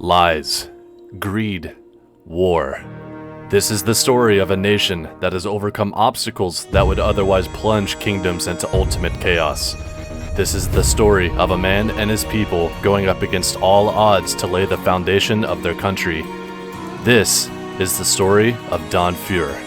Lies, greed, war. This is the story of a nation that has overcome obstacles that would otherwise plunge kingdoms into ultimate chaos. This is the story of a man and his people going up against all odds to lay the foundation of their country. This is the story of Don Feuer.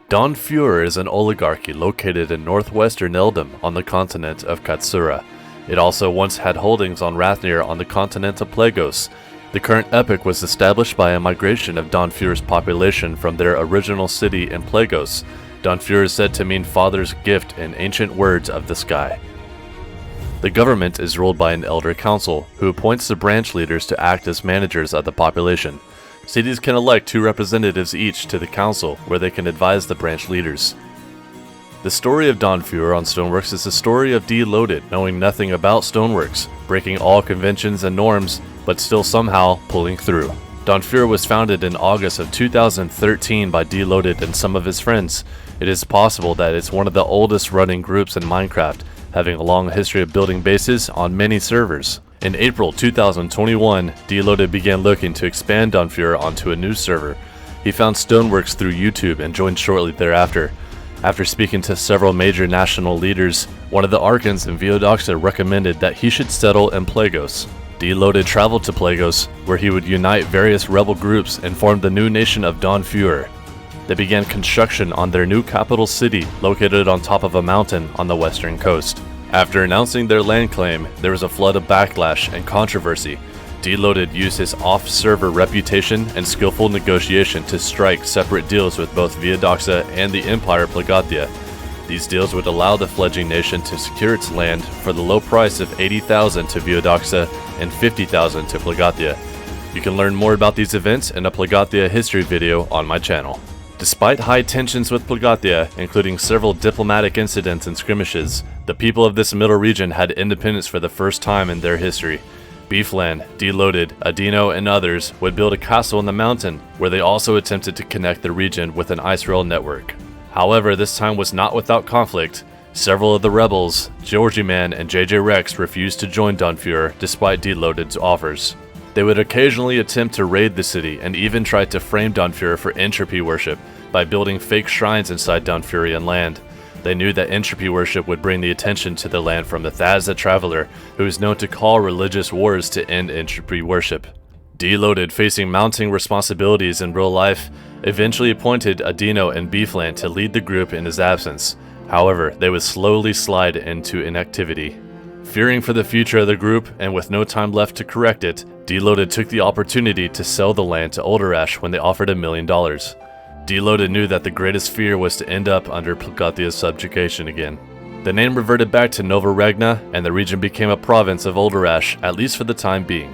Don Feuer is an oligarchy located in northwestern Eldom on the continent of Katsura. It also once had holdings on Rathnir on the continent of Plegos. The current epoch was established by a migration of Don Feuer's population from their original city in Plegos. Don Feuer is said to mean father's gift in ancient words of the sky. The government is ruled by an elder council, who appoints the branch leaders to act as managers of the population. Cities can elect 2 representatives each to the council, where they can advise the branch leaders. The story of Don Feuer on Stoneworks is the story of Deloaded knowing nothing about Stoneworks, breaking all conventions and norms, but still somehow pulling through. Don Feuer was founded in August of 2013 by Deloaded and some of his friends. It is possible that it's one of the oldest running groups in Minecraft, having a long history of building bases on many servers. In April 2021, Deloaded began looking to expand Don Feuer onto a new server. He found Stoneworks through YouTube and joined shortly thereafter. After speaking to several major national leaders, one of the Archons in Viodoxa recommended that he should settle in Plegos. Deloaded traveled to Plegos, where he would unite various rebel groups and form the new nation of Don Feuer. They began construction on their new capital city, located on top of a mountain on the western coast. After announcing their land claim, there was a flood of backlash and controversy. Deloaded used his off-server reputation and skillful negotiation to strike separate deals with both Viodoxa and the Empire Plegatia. These deals would allow the fledgling nation to secure its land for the low price of 80,000 to Viodoxa and 50,000 to Plegatia. You can learn more about these events in a Plegatia history video on my channel. Despite high tensions with Plegatia, including several diplomatic incidents and skirmishes, the people of this middle region had independence for the first time in their history. Beefland, Deloaded, Adino, and others would build a castle in the mountain, where they also attempted to connect the region with an ice rail network. However, this time was not without conflict. Several of the rebels, Georgie Man and JJ Rex, refused to join Don Feuer despite Deloaded's offers. They would occasionally attempt to raid the city and even try to frame Don Feuer for entropy worship by building fake shrines inside Don Feuerian land. They knew that entropy worship would bring the attention to the land from the Thaz the Traveler, who is known to call religious wars to end entropy worship. Deloaded, facing mounting responsibilities in real life, eventually appointed Adino and Beefland to lead the group in his absence. However, they would slowly slide into inactivity. Fearing for the future of the group, and with no time left to correct it, Deloaded took the opportunity to sell the land to Olderash when they offered $1 million. Deloaded knew that the greatest fear was to end up under Plegatia's subjugation again. The name reverted back to Nova Regna, and the region became a province of Olderash, at least for the time being.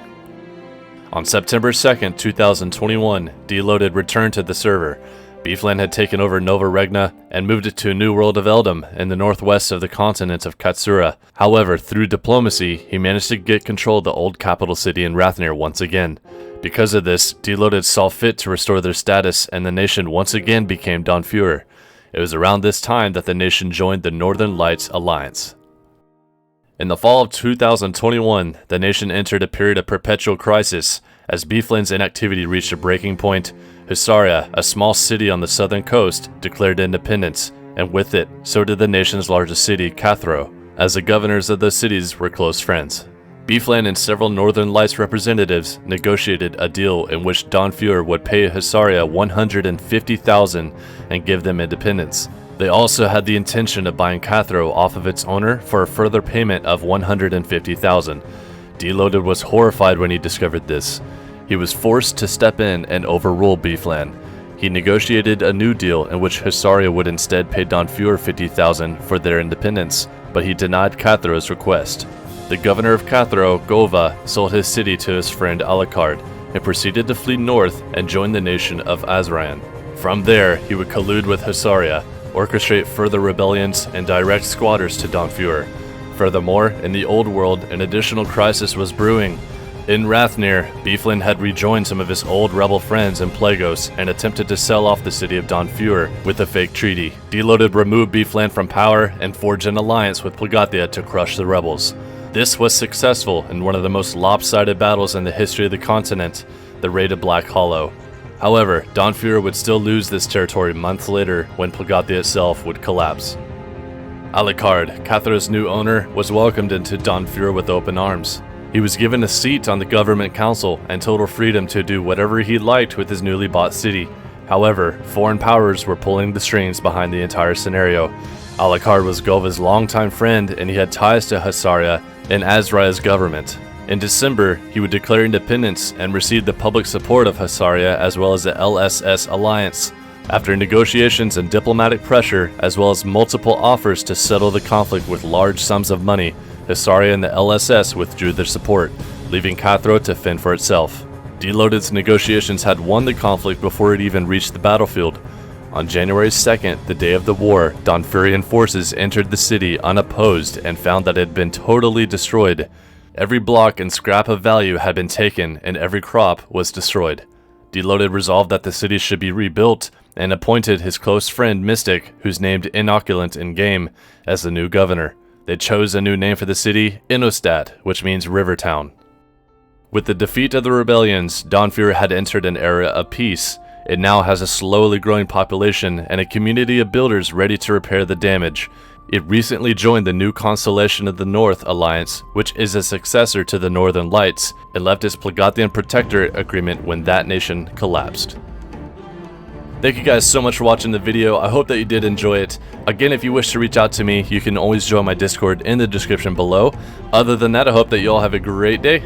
On September 2nd, 2021, Deloaded returned to the server. Beefland had taken over Nova Regna and moved it to a new world of Eldom in the northwest of the continent of Katsura. However, through diplomacy, he managed to get control of the old capital city in Rathnir once again. Because of this, Deloaded saw fit to restore their status, and the nation once again became Don Feuer. It was around this time that the nation joined the Northern Lights Alliance. In the fall of 2021, the nation entered a period of perpetual crisis. As Beefland's inactivity reached a breaking point, Husaria, a small city on the southern coast, declared independence, and with it, so did the nation's largest city, Cathro, as the governors of those cities were close friends. Beefland and several Northern Lights representatives negotiated a deal in which Don Feuer would pay Husaria 150,000 and give them independence. They also had the intention of buying Cathro off of its owner for a further payment of 150,000. Deloaded was horrified when he discovered this. He was forced to step in and overrule Beefland. He negotiated a new deal in which Husaria would instead pay Don Feuer 50,000 for their independence, but he denied Cathro's request. the governor of Cathro, Gova, sold his city to his friend Alucard and proceeded to flee north and join the nation of Azran. From there, he would collude with Husaria, orchestrate further rebellions, and direct squatters to Don Feuer. Furthermore, in the Old World, an additional crisis was brewing. In Rathnir, Beeflin had rejoined some of his old rebel friends in Plagos and attempted to sell off the city of Don Feuer with a fake treaty. Delo would remove Beeflin from power and forge an alliance with Plagathia to crush the rebels. This was successful in one of the most lopsided battles in the history of the continent, the Raid of Black Hollow. However, Don Feuer would still lose this territory months later when Plagathia itself would collapse. Alucard, Cathro's new owner, was welcomed into Don Feuer with open arms. He was given a seat on the government council and total freedom to do whatever he liked with his newly bought city. However, foreign powers were pulling the strings behind the entire scenario. Alucard was Gova's longtime friend, and he had ties to Husaria and Azra's government. In December, he would declare independence and receive the public support of Husaria as well as the LSS alliance. After negotiations and diplomatic pressure, as well as multiple offers to settle the conflict with large sums of money, Husaria and the LSS withdrew their support, leaving Cathro to fend for itself. Deloted's negotiations had won the conflict before it even reached the battlefield. On January 2nd, the day of the war, Donfurian forces entered the city unopposed and found that it had been totally destroyed. Every block and scrap of value had been taken, and every crop was destroyed. Deloted resolved that the city should be rebuilt, and appointed his close friend Mystic, who's named Inoculant in-game, as the new governor. They chose a new name for the city, Innostat, which means River Town. With the defeat of the rebellions, Don Feuer had entered an era of peace. It now has a slowly growing population and a community of builders ready to repair the damage. It recently joined the new Constellation of the North Alliance, which is a successor to the Northern Lights, and left its Plagathian Protectorate agreement when that nation collapsed. Thank you guys so much for watching the video. I hope that you did enjoy it. Again, if you wish to reach out to me, you can always join my Discord in the description below. Other than that, I hope that you all have a great day,